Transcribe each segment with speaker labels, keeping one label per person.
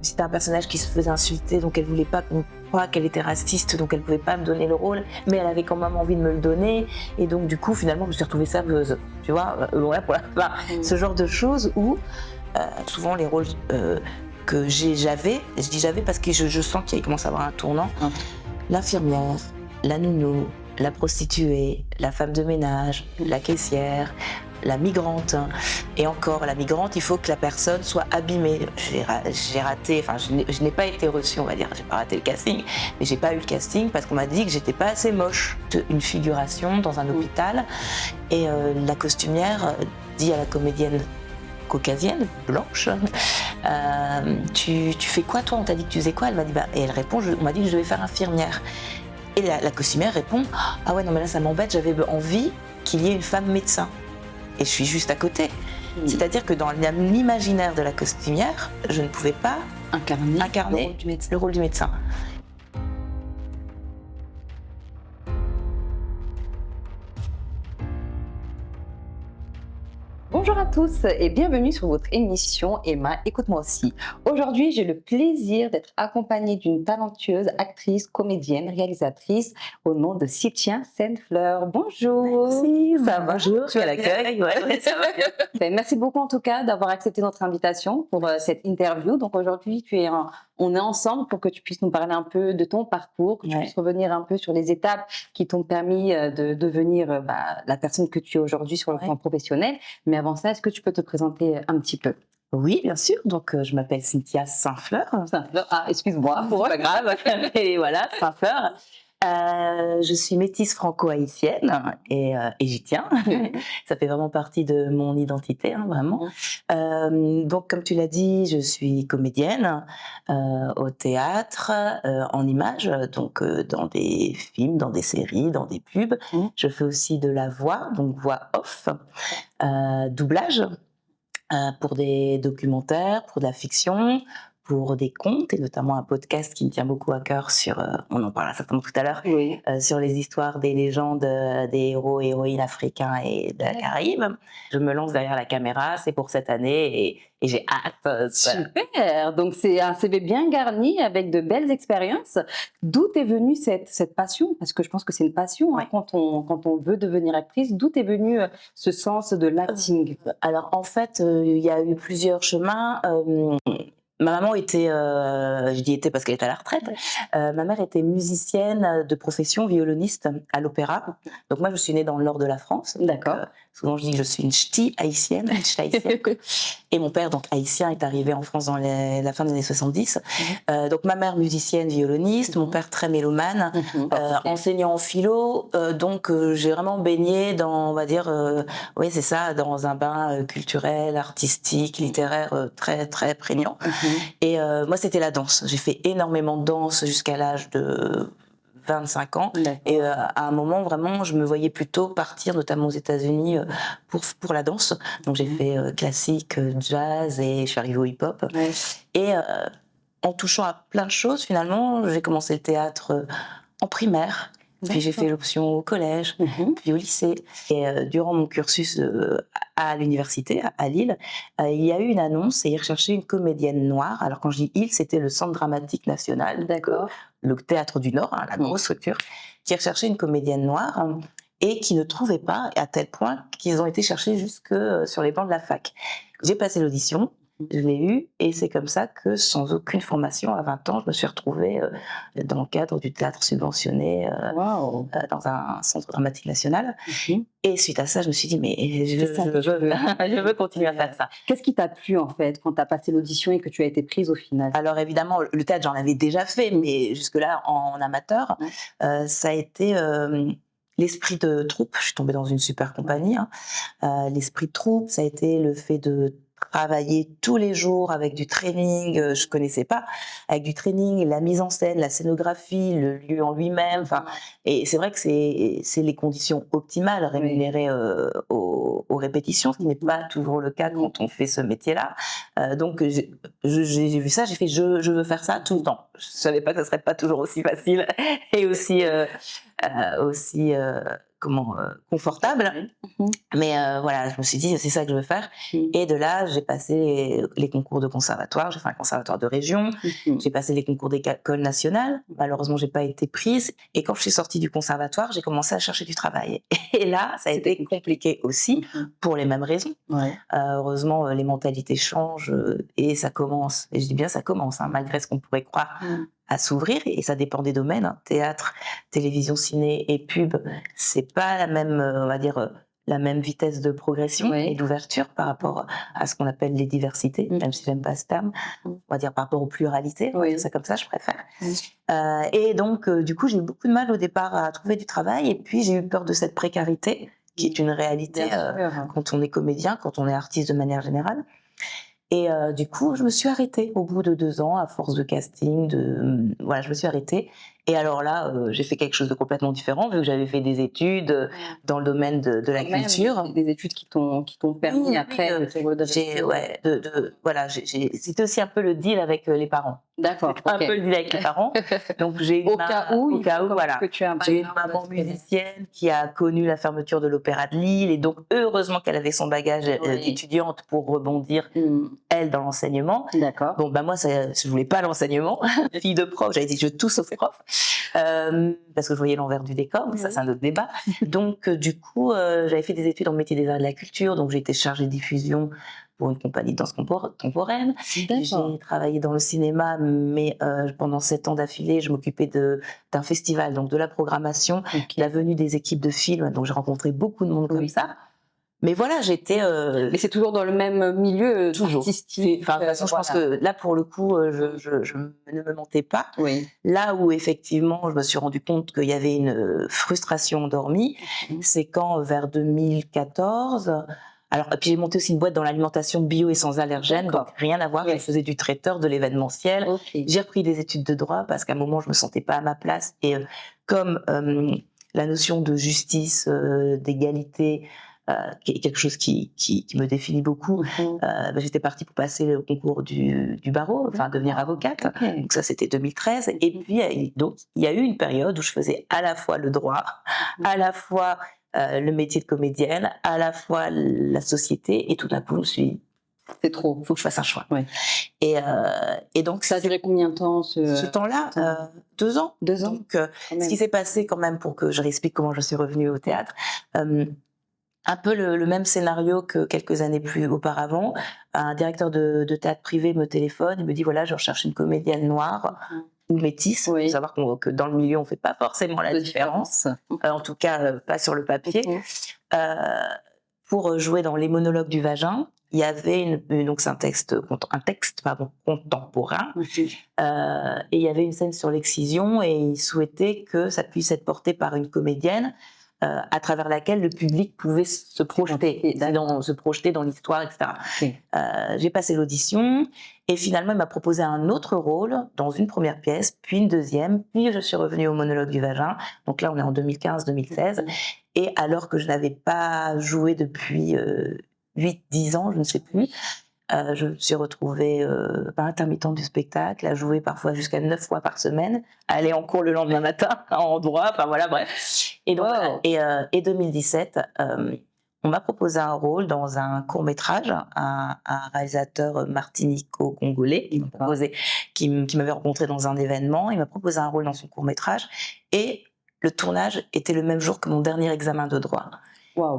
Speaker 1: C'était un personnage qui se faisait insulter, donc elle voulait pas qu'on croie qu'elle était raciste, donc elle pouvait pas me donner le rôle, mais elle avait quand même envie de me le donner, et donc du coup finalement je me suis retrouvée serveuse, tu vois, ce genre de choses où souvent les rôles que j'avais, je dis j'avais parce que je sens qu'il commence à avoir un tournant, l'infirmière, la nounou, la prostituée, la femme de ménage, la caissière, la migrante, et encore la migrante, il faut que la personne soit abîmée. J'ai raté, enfin je n'ai pas été reçue, on va dire, j'ai pas raté le casting, mais j'ai pas eu le casting parce qu'on m'a dit que j'étais pas assez moche. Une figuration dans un hôpital, et la costumière dit à la comédienne caucasienne, blanche, tu fais quoi toi? On t'a dit que tu faisais quoi? Elle m'a dit et elle répond, on m'a dit que je devais faire infirmière. Et la costumière répond, ah ouais non mais là ça m'embête, j'avais envie qu'il y ait une femme médecin. Et je suis juste à côté. C'est-à-dire que dans l'imaginaire de la costumière, je ne pouvais pas incarner le rôle du médecin.
Speaker 2: Bonjour à tous et bienvenue sur votre émission Emma, écoute-moi aussi. Aujourd'hui, j'ai le plaisir d'être accompagnée d'une talentueuse actrice, comédienne, réalisatrice au nom de Cynthia Sainte-Fleur. Bonjour.
Speaker 1: Merci,
Speaker 2: ça va?
Speaker 1: bonjour, quel accueil, ouais, ça va bien.
Speaker 2: Merci beaucoup en tout cas d'avoir accepté notre invitation pour cette interview. Donc aujourd'hui, on est ensemble pour que tu puisses nous parler un peu de ton parcours, que tu puisses revenir un peu sur les étapes qui t'ont permis de devenir la personne que tu es aujourd'hui sur le plan professionnel. Mais avant ça, est-ce que tu peux te présenter un petit peu?
Speaker 1: Oui, bien sûr. Donc, je m'appelle Cynthia Sainte-Fleur.
Speaker 2: Ah, excuse-moi,
Speaker 1: c'est pas grave. Et voilà, Sainte-Fleur. Je suis métisse franco-haïtienne et j'y tiens. Ça fait vraiment partie de mon identité, hein, vraiment. Donc, comme tu l'as dit, je suis comédienne au théâtre, en images, donc dans des films, dans des séries, dans des pubs. Je fais aussi de la voix, donc voix off, doublage. Pour des documentaires, pour de la fiction, pour des contes, et notamment un podcast qui me tient beaucoup à cœur sur, on en parlera certainement tout à l'heure, sur les histoires des légendes des héros et héroïnes africains et de la Caraïbe. Je me lance derrière la caméra, c'est pour cette année et j'ai hâte.
Speaker 2: Super, donc c'est un CV bien garni avec de belles expériences. D'où est venue cette passion? Parce que je pense que c'est une passion quand on veut devenir actrice. D'où est venu ce sens de l'acting?
Speaker 1: Alors en fait, il y a eu plusieurs chemins. Ma maman était, je dis était parce qu'elle est à la retraite, ma mère était musicienne de profession, violoniste à l'opéra. Donc moi je suis née dans le nord de la France.
Speaker 2: D'accord.
Speaker 1: Souvent je dis que je suis une ch'ti haïtienne, et mon père donc haïtien est arrivé en France dans la fin des années 70. Donc ma mère musicienne, violoniste, mon père très mélomane, enseignant en philo, donc j'ai vraiment baigné dans, on va dire, oui c'est ça, dans un bain culturel, artistique, littéraire très très prégnant. Et moi c'était la danse, j'ai fait énormément de danse jusqu'à l'âge de 25 ans. Et à un moment vraiment je me voyais plutôt partir notamment aux États-Unis pour la danse. Donc j'ai fait classique, jazz, et je suis arrivée au hip-hop. Et en touchant à plein de choses finalement, j'ai commencé le théâtre en primaire. Puis j'ai fait l'option au collège, puis au lycée. Et durant mon cursus à l'université, à Lille, il y a eu une annonce et ils recherchaient une comédienne noire. Alors quand je dis ils, c'était le Centre dramatique national, le Théâtre du Nord, la grosse structure, qui recherchait une comédienne noire et qui ne trouvait pas, à tel point qu'ils ont été chercher jusque sur les bancs de la fac. J'ai passé l'audition. Je l'ai eu, et c'est comme ça que, sans aucune formation, à 20 ans, je me suis retrouvée dans le cadre du théâtre subventionné dans un centre dramatique national. Et suite à ça, je me suis dit, mais je veux continuer à faire ça.
Speaker 2: Qu'est-ce qui t'a plu en fait quand tu as passé l'audition et que tu as été prise au final?
Speaker 1: Alors évidemment, le théâtre, j'en avais déjà fait, mais jusque-là, en amateur, ça a été l'esprit de troupe. Je suis tombée dans une super compagnie. L'esprit de troupe, ça a été le fait de travailler tous les jours avec du training, je connaissais pas, avec du training, la mise en scène, la scénographie, le lieu en lui-même, et c'est vrai que c'est les conditions optimales rémunérées aux répétitions, ce qui n'est pas toujours le cas quand on fait ce métier-là. Donc j'ai vu ça, j'ai fait je veux faire ça tout le temps. Je savais pas que ça serait pas toujours aussi facile et aussi confortable. Mais voilà, je me suis dit, c'est ça que je veux faire. Et de là, j'ai passé les concours de conservatoire. J'ai fait un conservatoire de région. J'ai passé les concours d'école nationale. Malheureusement, j'ai pas été prise. Et quand je suis sortie du conservatoire, j'ai commencé à chercher du travail. Et là, ça a été compliqué aussi, pour les mêmes raisons. Heureusement, les mentalités changent et ça commence. Et je dis bien ça commence, malgré ce qu'on pourrait croire, à s'ouvrir. Et ça dépend des domaines. Théâtre, télévision, ciné et pub, c'est pas la même, on va dire, la même vitesse de progression et d'ouverture par rapport à ce qu'on appelle les diversités, même si j'aime pas ce terme, on va dire par rapport aux pluralités, on va dire ça comme ça, je préfère. Et donc, du coup, j'ai eu beaucoup de mal au départ à trouver du travail, et puis j'ai eu peur de cette précarité, qui est une réalité quand on est comédien, quand on est artiste de manière générale. Et du coup, je me suis arrêtée au bout de 2 ans, à force de casting, voilà, je me suis arrêtée. Et alors là, j'ai fait quelque chose de complètement différent, vu que j'avais fait des études dans le domaine de la culture.
Speaker 2: Des études qui t'ont permis après de te redresser.
Speaker 1: Voilà, c'était aussi un peu le deal avec les parents.
Speaker 2: D'accord.
Speaker 1: Un peu le deal avec les parents. Donc j'ai eu
Speaker 2: au cas où,
Speaker 1: voilà. J'ai une maman musicienne qui a connu la fermeture de l'Opéra de Lille, et donc heureusement qu'elle avait son bagage d'étudiante pour rebondir elle dans l'enseignement.
Speaker 2: D'accord.
Speaker 1: Bon, moi, je voulais pas l'enseignement. Fille de prof, j'avais dit je tout sauf prof, parce que je voyais l'envers du décor, mais ça c'est un autre débat. Donc du coup, j'avais fait des études en métier des arts et de la culture, donc j'ai été chargée de diffusion pour une compagnie de danse contemporaine. J'ai travaillé dans le cinéma, mais pendant 7 ans d'affilée, je m'occupais d'un festival, donc de la programmation, la venue des équipes de films, donc j'ai rencontré beaucoup de monde comme ça. Mais voilà, j'étais...
Speaker 2: Mais c'est toujours dans le même milieu artistique.
Speaker 1: Enfin, de toute façon, je pense que là, pour le coup, je ne me mentais pas. Là où, effectivement, je me suis rendu compte qu'il y avait une frustration endormie, c'est quand, vers 2014... Alors, et puis j'ai monté aussi une boîte dans l'alimentation bio et sans allergènes, donc rien à voir, je faisais du traiteur, de l'événementiel. J'ai repris des études de droit parce qu'à un moment, je me sentais pas à ma place. Et comme la notion de justice, d'égalité... qui est quelque chose qui me définit beaucoup. J'étais partie pour passer le concours du barreau, enfin devenir avocate. Donc ça, c'était 2013. Et puis, il y a eu une période où je faisais à la fois le droit, à la fois le métier de comédienne, à la fois la société, et tout d'un coup, je me suis dit,
Speaker 2: c'est trop,
Speaker 1: faut que je fasse un choix. Et donc
Speaker 2: ça a duré combien de temps
Speaker 1: ce temps-là 2 ans.
Speaker 2: 2 ans.
Speaker 1: Donc, ce qui s'est passé quand même, pour que je réexplique comment je suis revenue au théâtre, un peu le même scénario que quelques années plus auparavant. Un directeur de théâtre privé me téléphone et me dit, voilà, je recherche une comédienne noire ou métisse. Il faut savoir que dans le milieu, on fait pas forcément la différence. En tout cas, pas sur le papier. Pour jouer dans Les monologues du vagin. Il y avait donc c'est un texte contemporain, et il y avait une scène sur l'excision, et il souhaitait que ça puisse être porté par une comédienne, à travers laquelle le public pouvait se projeter dans l'histoire, etc. J'ai passé l'audition, et finalement il m'a proposé un autre rôle dans une première pièce, puis une deuxième, puis je suis revenue au monologue du vagin. Donc là on est en 2015-2016, et alors que je n'avais pas joué depuis 8-10 ans, je ne sais plus, je me suis retrouvée par intermittente du spectacle, à jouer parfois jusqu'à 9 fois par semaine, à aller en cours le lendemain matin, en droit, enfin voilà, bref. Et donc, et 2017, on m'a proposé un rôle dans un court-métrage, un réalisateur martinico-congolais qui m'avait rencontré dans un événement. Il m'a proposé un rôle dans son court-métrage, et le tournage était le même jour que mon dernier examen de droit.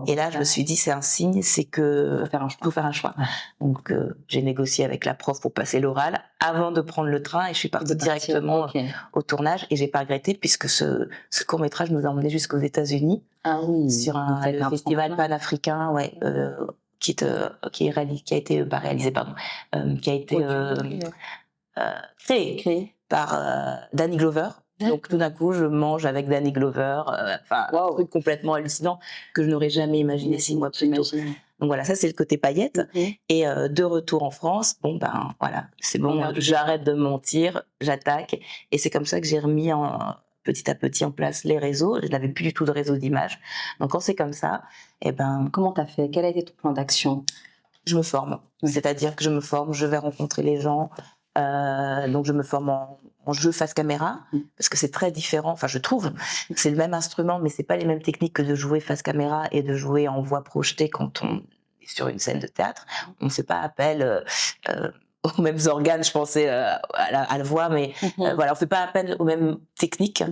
Speaker 1: Et là, je me suis dit, c'est un signe, c'est que faut faire un choix. Donc, j'ai négocié avec la prof pour passer l'oral avant de prendre le train, et je suis partie directement au tournage, et j'ai pas regretté, puisque ce court-métrage nous a emmenés jusqu'aux États-Unis, sur le festival panafricain, qui a été créé par Danny Glover. Donc tout d'un coup, je mange avec Danny Glover, un truc complètement hallucinant que je n'aurais jamais imaginé 6 mois plus tôt. Donc voilà, ça c'est le côté paillette. Et de retour en France, voilà, c'est bon, j'arrête de mentir, j'attaque. Et c'est comme ça que j'ai remis petit à petit en place les réseaux. Je n'avais plus du tout de réseau d'images. Donc quand c'est comme ça,
Speaker 2: comment t'as fait? Quel a été ton plan d'action?
Speaker 1: Je me forme. C'est-à-dire que je me forme, je vais rencontrer les gens. Donc je me forme en jeu face caméra, parce que c'est très différent. Enfin, je trouve, c'est le même instrument, mais c'est pas les mêmes techniques que de jouer face caméra et de jouer en voix projetée quand on est sur une scène de théâtre. On ne fait pas appel aux mêmes organes, je pensais à la voix, mais voilà, on fait pas appel aux mêmes techniques.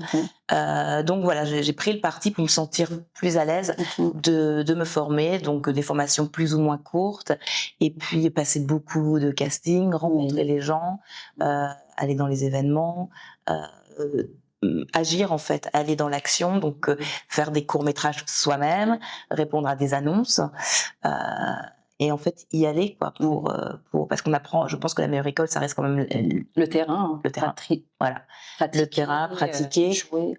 Speaker 1: Donc voilà, j'ai pris le parti pour me sentir plus à l'aise de me former, donc des formations plus ou moins courtes, et puis passer beaucoup de casting, rencontrer les gens, aller dans les événements, agir en fait, aller dans l'action, donc faire des courts-métrages soi-même, répondre à des annonces, et en fait y aller quoi pour parce qu'on apprend. Je pense que la meilleure école, ça reste quand même
Speaker 2: le terrain,
Speaker 1: voilà, le terrain, pratiquer.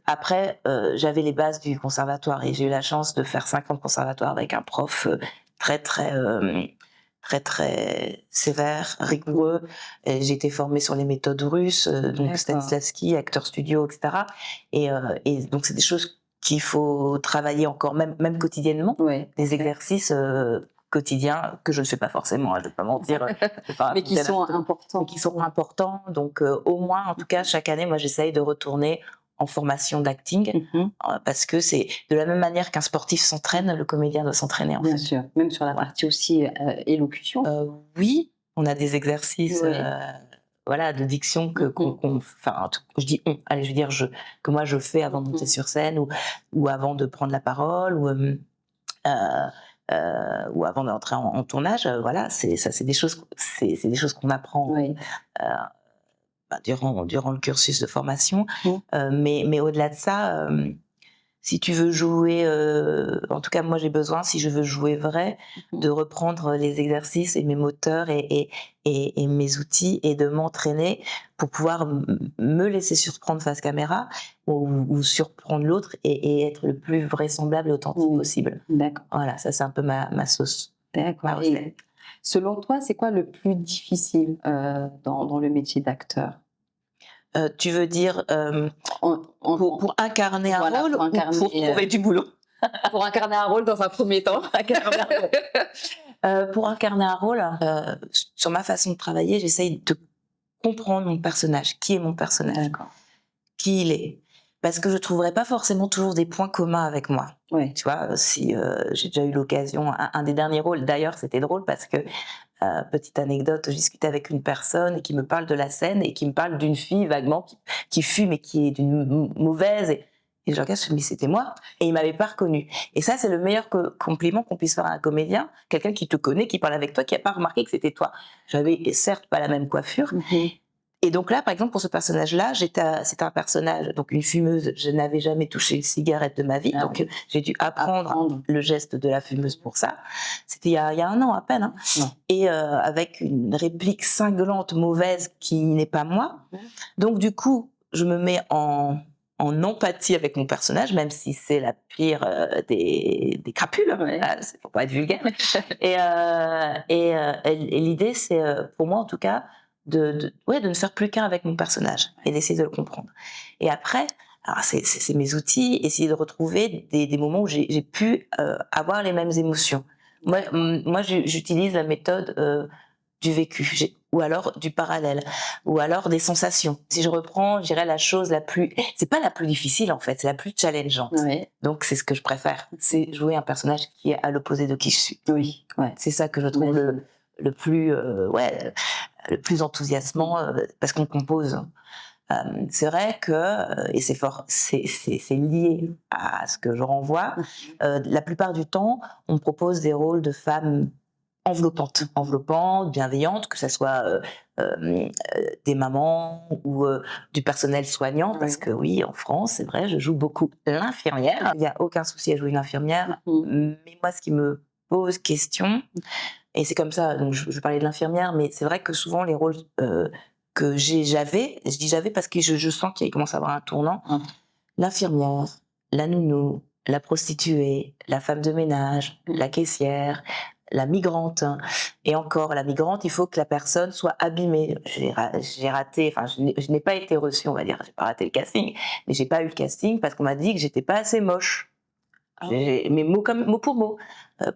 Speaker 1: Après, j'avais les bases du conservatoire et j'ai eu la chance de faire 5 ans de conservatoire avec un prof très sévère, rigoureux. J'ai été formée sur les méthodes russes, donc Stanislavski, Acteur Studio, etc. Et donc c'est des choses qu'il faut travailler encore, même quotidiennement, des exercices quotidiens que je ne fais pas forcément, je ne vais pas mentir,
Speaker 2: mais qui sont importants.
Speaker 1: Mais qui sont importants. Donc au moins, en tout cas, chaque année, moi j'essaye de retourner en formation d'acting, parce que c'est de la même manière qu'un sportif s'entraîne, le comédien doit s'entraîner en fait.
Speaker 2: Bien sûr, même sur la partie aussi élocution.
Speaker 1: Oui, on a des exercices voilà, de diction enfin, je dis on, allez, je veux dire que moi je fais avant de monter sur scène ou avant de prendre la parole ou avant d'entrer en tournage. Voilà, c'est des choses qu'on apprend. Durant le cursus de formation, mais au-delà de ça, si tu veux jouer, en tout cas moi j'ai besoin, si je veux jouer vrai, de reprendre les exercices et mes moteurs et mes outils et de m'entraîner pour pouvoir me laisser surprendre face caméra ou surprendre l'autre et être le plus vraisemblable et authentique possible.
Speaker 2: D'accord.
Speaker 1: Voilà, ça c'est un peu ma sauce.
Speaker 2: D'accord. Et selon toi, c'est quoi le plus difficile dans le métier d'acteur?
Speaker 1: Tu veux dire pour incarner un rôle ou pour trouver du boulot?
Speaker 2: Pour incarner un rôle dans un premier temps.
Speaker 1: Pour incarner un rôle, sur ma façon de travailler, j'essaye de comprendre mon personnage. Qui est mon personnage? Qui il est? Parce que je trouverai pas forcément toujours des points communs avec moi. Tu vois, si j'ai déjà eu l'occasion, un des derniers rôles, d'ailleurs, c'était drôle parce que petite anecdote, je discutais avec une personne qui me parle de la scène et qui me parle d'une fille vaguement qui fume et qui est d'une mauvaise. Et je regarde, je me dis, c'était moi. Et il m'avait pas reconnue. Et ça, c'est le meilleur compliment qu'on puisse faire à un comédien. Quelqu'un qui te connaît, qui parle avec toi, qui a pas remarqué que c'était toi. J'avais certes pas la même coiffure. Et donc là, par exemple, pour ce personnage-là, c'était un personnage, donc une fumeuse. Je n'avais jamais touché une cigarette de ma vie, donc j'ai dû apprendre le geste de la fumeuse pour ça. C'était il y a 1 an à peine, et avec une réplique cinglante, mauvaise, qui n'est pas moi. Donc du coup, je me mets en empathie avec mon personnage, même si c'est la pire des crapules, pour pas être vulgaire. Et l'idée, c'est pour moi en tout cas, de ne faire plus qu'un avec mon personnage et d'essayer de le comprendre. Et après, alors c'est mes outils, essayer de retrouver des moments où j'ai pu avoir les mêmes émotions. Moi j'utilise la méthode du vécu, ou alors du parallèle, ou alors des sensations. Si je reprends, je dirais la chose c'est pas la plus difficile en fait, c'est la plus challengeante. Donc c'est ce que je préfère, c'est jouer un personnage qui est à l'opposé de qui je suis. C'est ça que je trouve le plus enthousiasmant, parce qu'on compose. C'est vrai que, et c'est lié à ce que je renvoie, la plupart du temps, on me propose des rôles de femmes enveloppantes, bienveillantes, que ce soit des mamans ou du personnel soignant, parce que oui, en France, c'est vrai, je joue beaucoup l'infirmière. Il n'y a aucun souci à jouer une infirmière, mais moi, ce qui me pose question, et c'est comme ça, donc je parlais de l'infirmière, mais c'est vrai que souvent les rôles que j'avais, je dis j'avais parce que je sens qu'il commence à avoir un tournant, l'infirmière, la nounou, la prostituée, la femme de ménage, la caissière, la migrante. Et encore, la migrante, il faut que la personne soit abîmée. J'ai raté, enfin, je n'ai pas été reçue, on va dire, j'ai pas raté le casting, mais j'ai pas eu le casting parce qu'on m'a dit que j'étais pas assez moche. Mais mot pour mot,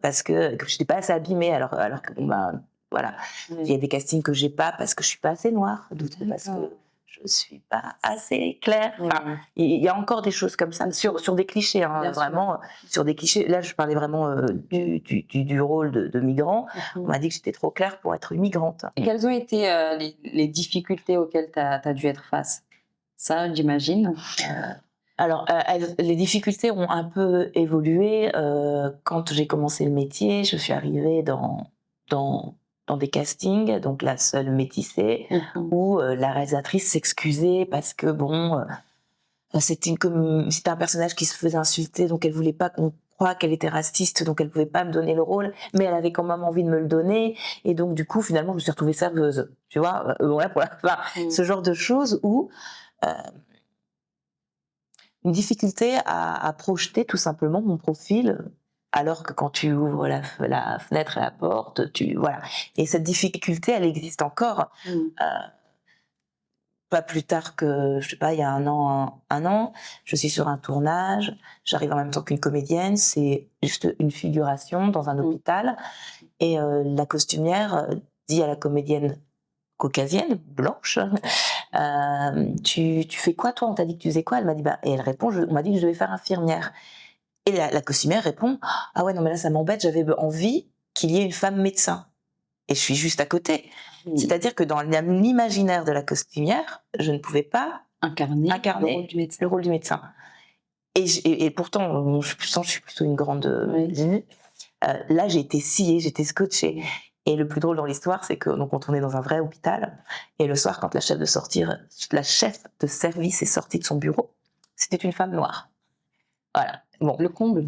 Speaker 1: parce que je n'étais pas assez abîmée, alors que voilà. Il y a des castings que j'ai pas parce que je suis pas assez noire, d'autres parce que je suis pas assez claire. Enfin, il y a encore des choses comme ça sur des clichés, hein, vraiment sur des clichés. Là, je parlais vraiment du rôle de migrant. On m'a dit que j'étais trop claire pour être une migrante.
Speaker 2: Et quelles ont été les difficultés auxquelles tu as dû être face? Ça, j'imagine.
Speaker 1: Alors, les difficultés ont un peu évolué. Quand j'ai commencé le métier, je suis arrivée dans des castings, donc la seule métissée, où la réalisatrice s'excusait parce que c'était un personnage qui se faisait insulter, donc elle voulait pas qu'on croie qu'elle était raciste, donc elle pouvait pas me donner le rôle, mais elle avait quand même envie de me le donner, et donc du coup finalement je me suis retrouvée serveuse, tu vois, ce genre de choses où une difficulté à projeter tout simplement mon profil, alors que quand tu ouvres la fenêtre et la porte, voilà. Et cette difficulté, elle existe encore. Pas plus tard que, je sais pas, il y a un an, je suis sur un tournage, j'arrive en même temps qu'une comédienne, c'est juste une figuration dans un hôpital, et la costumière dit à la comédienne caucasienne, blanche, tu fais quoi toi? On t'a dit que tu faisais quoi? Elle m'a dit, et elle répond, on m'a dit que je devais faire infirmière. Et la costumière répond, ah ouais, non mais là ça m'embête, j'avais envie qu'il y ait une femme médecin. Et je suis juste à côté. C'est-à-dire que dans l'imaginaire de la costumière, je ne pouvais pas incarner le rôle du médecin. Et pourtant, je suis plutôt une grande... là, j'ai été sciée, j'étais scotchée. Et le plus drôle dans l'histoire, c'est que donc, on tournait dans un vrai hôpital. Et le soir, quand la chef de service est sortie de son bureau, c'était une femme noire. Voilà. Bon, le comble.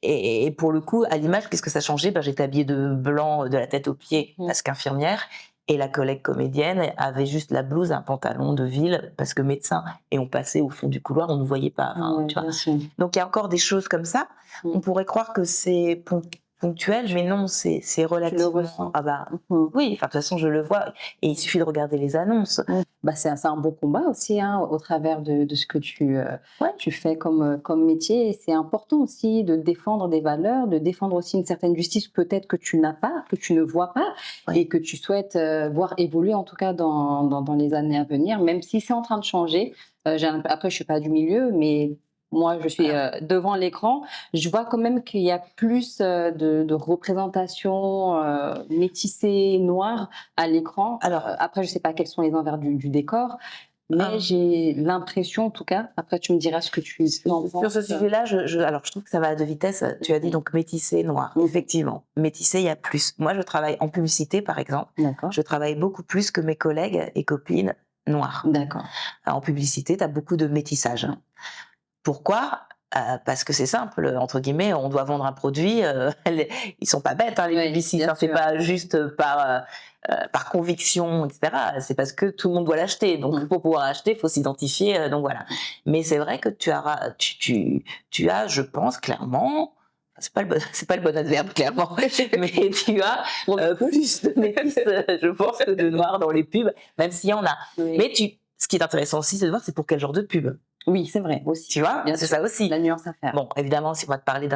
Speaker 1: Et pour le coup, à l'image, qu'est-ce que ça changeait? J'étais habillée de blanc de la tête aux pieds parce qu'infirmière, et la collègue comédienne avait juste la blouse, un pantalon de ville parce que médecin. Et on passait au fond du couloir, on ne nous voyait pas. Tu vois. Donc il y a encore des choses comme ça. On pourrait croire que c'est ponctuel, mais non, c'est relativement... Oui, de toute façon, je le vois. Et il suffit de regarder les annonces.
Speaker 2: C'est un beau combat aussi, hein, au travers de ce que tu fais comme métier. Et c'est important aussi de défendre des valeurs, de défendre aussi une certaine justice peut-être que tu n'as pas, que tu ne vois pas, et que tu souhaites voir évoluer en tout cas dans les années à venir, même si c'est en train de changer. Après, je ne suis pas du milieu, mais... Moi, je suis devant l'écran. Je vois quand même qu'il y a plus de représentation métissée, noire à l'écran. Alors, après, je ne sais pas quels sont les envers du décor, mais j'ai l'impression, en tout cas, après tu me diras ce que tu en penses.
Speaker 1: Sur ce sujet-là, alors je trouve que ça va à deux vitesses. Tu as dit donc métissé, noir. Effectivement, métissé, il y a plus. Moi, je travaille en publicité, par exemple. Je travaille beaucoup plus que mes collègues et copines noires.
Speaker 2: D'accord.
Speaker 1: Alors, en publicité, tu as beaucoup de métissage. Pourquoi? Parce que c'est simple, entre guillemets, on doit vendre un produit, ils sont pas bêtes, hein, les publicistes, c'est pas juste par conviction, etc. C'est parce que tout le monde doit l'acheter, donc pour pouvoir acheter, il faut s'identifier, donc voilà. Mais c'est vrai que tu as, je pense clairement, c'est pas le bon adverbe clairement, mais tu as plus de métis, je pense, que de noirs dans les pubs, même s'il y en a. Mais ce qui est intéressant aussi, c'est de voir c'est pour quel genre de pub.
Speaker 2: Oui, c'est vrai aussi.
Speaker 1: Tu vois, c'est ça aussi.
Speaker 2: La nuance à faire.
Speaker 1: Bon, évidemment, si on va te parler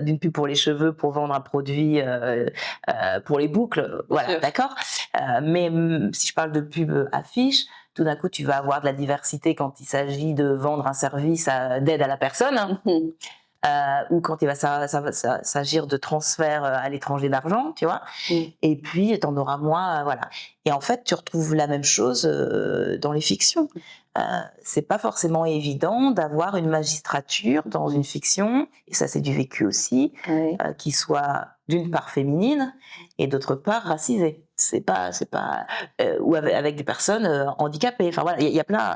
Speaker 1: d'une pub pour les cheveux, pour vendre un produit pour les boucles, voilà, d'accord. Mais si je parle de pub affiche, tout d'un coup, tu vas avoir de la diversité quand il s'agit de vendre un service d'aide à la personne. Ou quand il va s'agir de transfert à l'étranger d'argent, tu vois. Et puis, tu en auras moins, voilà. Et en fait, tu retrouves la même chose dans les fictions. C'est pas forcément évident d'avoir une magistrature dans une fiction, et ça c'est du vécu aussi, qui soit d'une part féminine et d'autre part racisée. C'est pas ou avec des personnes handicapées. Enfin voilà, il y a plein.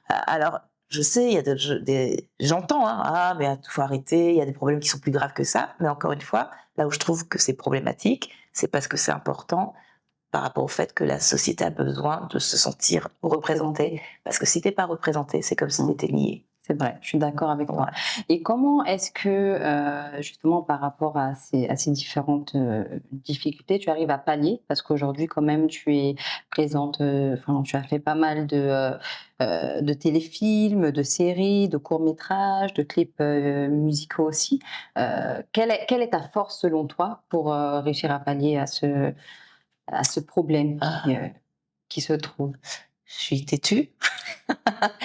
Speaker 1: Alors je sais, j'entends, mais il faut arrêter, il y a des problèmes qui sont plus graves que ça. Mais encore une fois, là où je trouve que c'est problématique, c'est parce que c'est important par rapport au fait que la société a besoin de se sentir représentée. Parce que si t'es pas représenté, c'est comme si t'étais nié.
Speaker 2: C'est vrai, je suis d'accord avec toi.
Speaker 1: Ouais.
Speaker 2: Et comment est-ce que, justement, par rapport à ces différentes difficultés, tu arrives à pallier? Parce qu'aujourd'hui, quand même, tu es présente, enfin, tu as fait pas mal de téléfilms, de séries, de courts-métrages, de clips musicaux aussi. Quelle est ta force, selon toi, pour réussir à pallier à ce problème qui se trouve?
Speaker 1: Je suis têtue.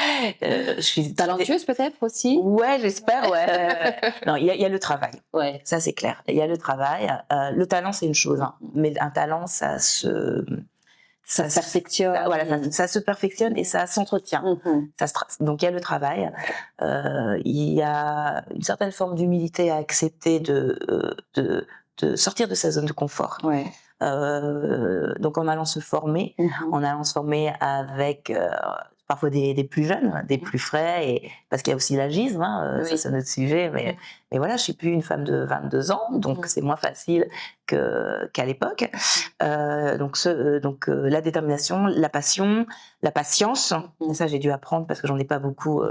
Speaker 1: Je suis
Speaker 2: Talentueuse, peut-être aussi?
Speaker 1: Ouais, j'espère, ouais. Non, il y a le travail.
Speaker 2: Ouais.
Speaker 1: Ça, c'est clair. Il y a le travail. Le talent, c'est une chose, hein, mais un talent,
Speaker 2: Ça se perfectionne.
Speaker 1: Voilà, ça se perfectionne et ça s'entretient. Donc, il y a le travail. Il y a une certaine forme d'humilité à accepter de sortir de sa zone de confort.
Speaker 2: Ouais.
Speaker 1: Donc, en allant se former, avec parfois des plus jeunes, des plus frais, et parce qu'il y a aussi l'agisme, hein, ça c'est notre sujet, mais voilà, je suis plus une femme de 22 ans, donc c'est moins facile qu'à l'époque. Donc la détermination, la passion, la patience, ça j'ai dû apprendre parce que j'en ai pas beaucoup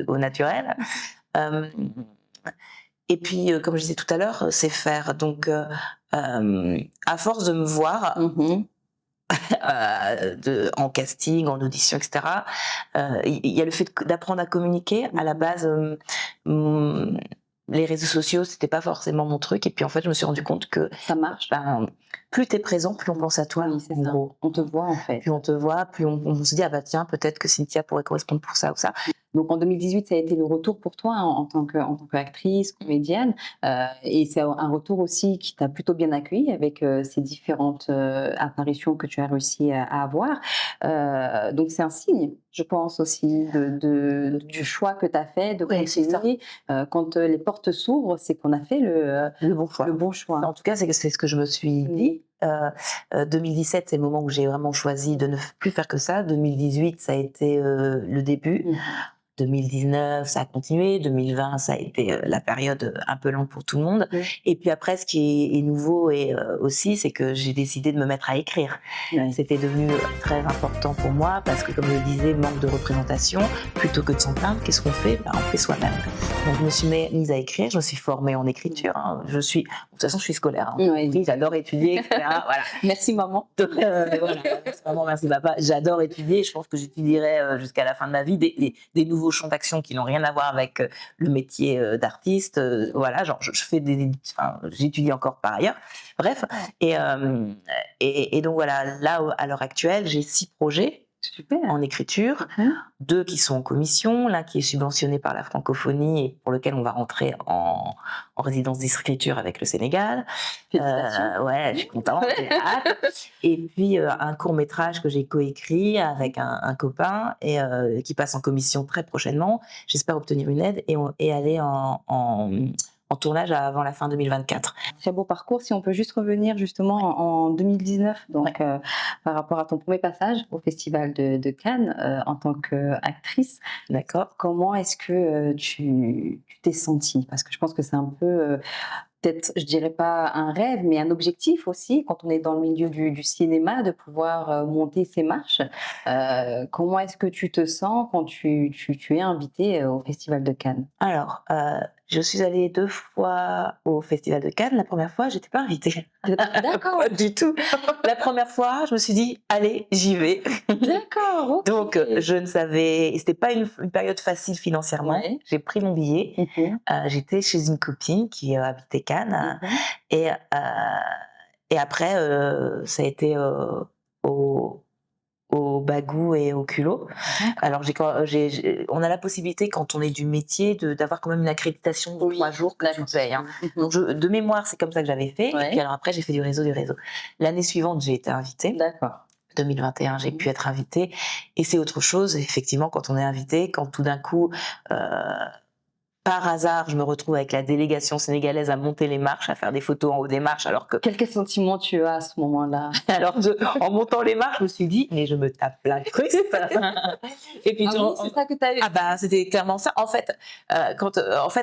Speaker 1: au naturel. Et puis, comme je disais tout à l'heure, c'est faire. Donc, à force de me voir en casting, en audition, etc., il y a le fait d'apprendre à communiquer. À la base, les réseaux sociaux, c'était pas forcément mon truc. Et puis, en fait, je me suis rendu compte que
Speaker 2: ça marche.
Speaker 1: Plus t'es présent, plus on pense à toi.
Speaker 2: Oui, c'est ça. Gros. On te voit, en fait.
Speaker 1: Plus on te voit, plus on se dit, ah bah tiens, peut-être que Cynthia pourrait correspondre pour ça ou ça.
Speaker 2: Donc en 2018, ça a été le retour pour toi en tant qu'actrice, comédienne, et c'est un retour aussi qui t'a plutôt bien accueilli avec ces différentes apparitions que tu as réussi à avoir. Donc c'est un signe, je pense aussi, du choix que tu as fait de continuer. Quand les portes s'ouvrent, c'est qu'on a fait le bon choix. Le bon choix.
Speaker 1: En tout cas, c'est ce que je me suis dit. 2017, c'est le moment où j'ai vraiment choisi de ne plus faire que ça. 2018, ça a été le début. 2019, ça a continué. 2020, ça a été la période un peu lente pour tout le monde. Et puis après, ce qui est nouveau aussi, c'est que j'ai décidé de me mettre à écrire. C'était devenu très important pour moi parce que, comme je le disais, manque de représentation. Plutôt que de s'en plaindre, qu'est-ce qu'on fait? On fait soi-même. Donc, je me suis mise à écrire. Je me suis formée en écriture. Hein. De toute façon, je suis scolaire. Hein. Oui, j'adore étudier, etc. Voilà.
Speaker 2: Merci maman.
Speaker 1: Donc, voilà. Merci maman, merci papa. J'adore étudier. Je pense que j'étudierai jusqu'à la fin de ma vie des nouveaux champs d'action qui n'ont rien à voir avec le métier d'artiste. Voilà, genre je fais j'étudie encore par ailleurs. Bref, et donc voilà, là à l'heure actuelle, j'ai 6 projets.
Speaker 2: Super.
Speaker 1: En écriture, 2 qui sont en commission, l'un qui est subventionné par la francophonie et pour lequel on va rentrer en résidence d'écriture avec le Sénégal. Ouais, je suis contente, j'ai hâte. Et puis un court-métrage que j'ai coécrit avec un copain et qui passe en commission très prochainement. J'espère obtenir une aide et aller en tournage avant la fin 2024.
Speaker 2: Très beau parcours. Si on peut juste revenir justement en 2019, donc par rapport à ton premier passage au Festival de Cannes en tant qu'actrice.
Speaker 1: D'accord.
Speaker 2: Comment est-ce que tu t'es sentie? Parce que je pense que c'est un peu peut-être, je dirais pas un rêve, mais un objectif aussi, quand on est dans le milieu du cinéma, de pouvoir monter ces marches. Comment est-ce que tu te sens quand tu es invitée au Festival de Cannes?
Speaker 1: Alors, je suis allée 2 fois au Festival de Cannes. La première fois, j'étais pas invitée.
Speaker 2: D'accord.
Speaker 1: Pas du tout. La première fois, je me suis dit, allez, j'y vais.
Speaker 2: D'accord. Okay.
Speaker 1: Donc, je ne savais, c'était pas une période facile financièrement. Ouais. J'ai pris mon billet. J'étais chez une copine qui habitait Cannes. Et après, ça a été au bagou et au culot. Alors, on a la possibilité, quand on est du métier, d'avoir quand même une accréditation de 3 jours que tu payes. Hein. Donc, de mémoire, c'est comme ça que j'avais fait. Et puis, alors après, j'ai fait du réseau. L'année suivante, j'ai été invitée.
Speaker 2: D'accord.
Speaker 1: 2021, j'ai pu être invitée. Et c'est autre chose, effectivement, quand on est invité, quand tout d'un coup, par hasard, je me retrouve avec la délégation sénégalaise à monter les marches, à faire des photos en haut des marches, alors que...
Speaker 2: Quel sentiment tu as à ce moment-là?
Speaker 1: Alors, en montant les marches, je me suis dit, mais je me tape la crust. Et puis,
Speaker 2: c'est ça que tu as eu?
Speaker 1: Ah bah, c'était clairement ça. En fait,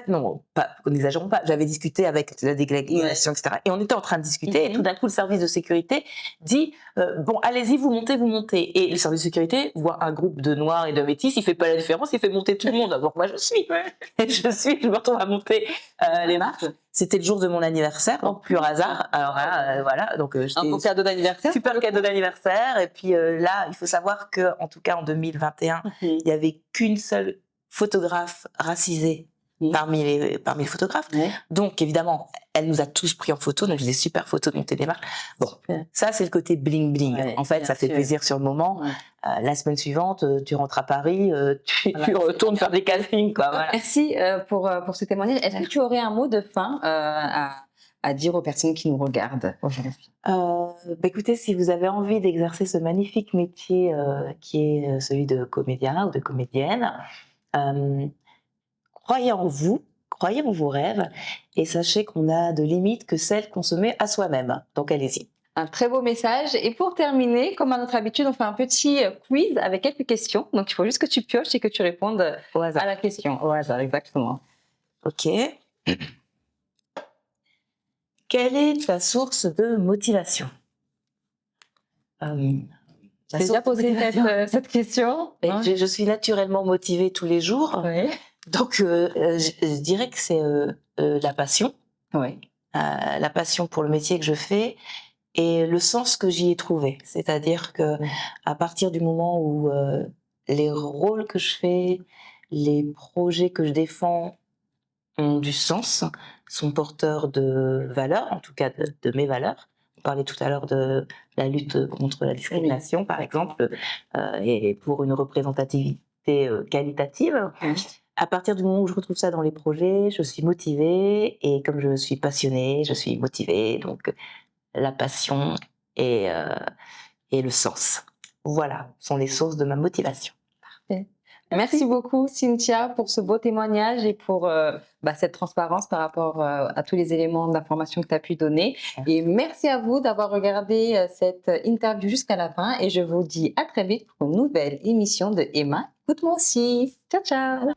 Speaker 1: non, n'exagérons pas. J'avais discuté avec la délégation, etc. Et on était en train de discuter, et tout d'un coup, le service de sécurité dit, bon, allez-y, vous montez. Et le service de sécurité voit un groupe de Noirs et de Métis, il fait pas la différence, il fait monter tout le monde. Donc moi, je me retrouve à monter les marches. C'était le jour de mon anniversaire, donc pur hasard. Alors là, voilà, donc
Speaker 2: un beau cadeau d'anniversaire.
Speaker 1: Super cadeau d'anniversaire. Et puis là, il faut savoir que, en tout cas en 2021, il y avait qu'une seule photographe racisée parmi les photographes. Donc évidemment, elle nous a tous pris en photo, donc j'ai des super photos de montée des marches. Bon, ça c'est le côté bling bling. En fait, ça fait plaisir sur le moment. La semaine suivante, tu rentres à Paris, tu retournes faire des castings, quoi. Voilà.
Speaker 2: Merci pour ce témoignage. Est-ce que tu aurais un mot de fin à dire aux personnes qui nous regardent aujourd'hui?
Speaker 1: Écoutez, si vous avez envie d'exercer ce magnifique métier qui est celui de comédien ou de comédienne, croyez en vous, croyez en vos rêves et sachez qu'on a de limites que celles qu'on se met à soi-même. Donc allez-y.
Speaker 2: Un très beau message. Et pour terminer, comme à notre habitude, on fait un petit quiz avec quelques questions. Donc, il faut juste que tu pioches et que tu répondes à la question. Au hasard, exactement.
Speaker 1: Ok. Quelle est ta source de motivation?
Speaker 2: J'ai déjà posé cette question.
Speaker 1: Je suis naturellement motivée tous les jours.
Speaker 2: Oui.
Speaker 1: Donc, je dirais que c'est la passion.
Speaker 2: Oui.
Speaker 1: La passion pour le métier que je fais. Et le sens que j'y ai trouvé, c'est-à-dire que à partir du moment où les rôles que je fais, les projets que je défends ont du sens, sont porteurs de valeurs, en tout cas de mes valeurs. On parlait tout à l'heure de la lutte contre la discrimination, par exemple, et pour une représentativité qualitative. À partir du moment où je retrouve ça dans les projets, je suis motivée, et comme je suis passionnée, je suis motivée, donc la passion et le sens. Voilà, sont les sources de ma motivation.
Speaker 2: Parfait. Merci beaucoup, Cynthia, pour ce beau témoignage et pour cette transparence par rapport à tous les éléments d'information que tu as pu donner. Et merci à vous d'avoir regardé cette interview jusqu'à la fin. Et je vous dis à très vite pour une nouvelle émission de Emma. Écoute-moi aussi. Ciao, ciao.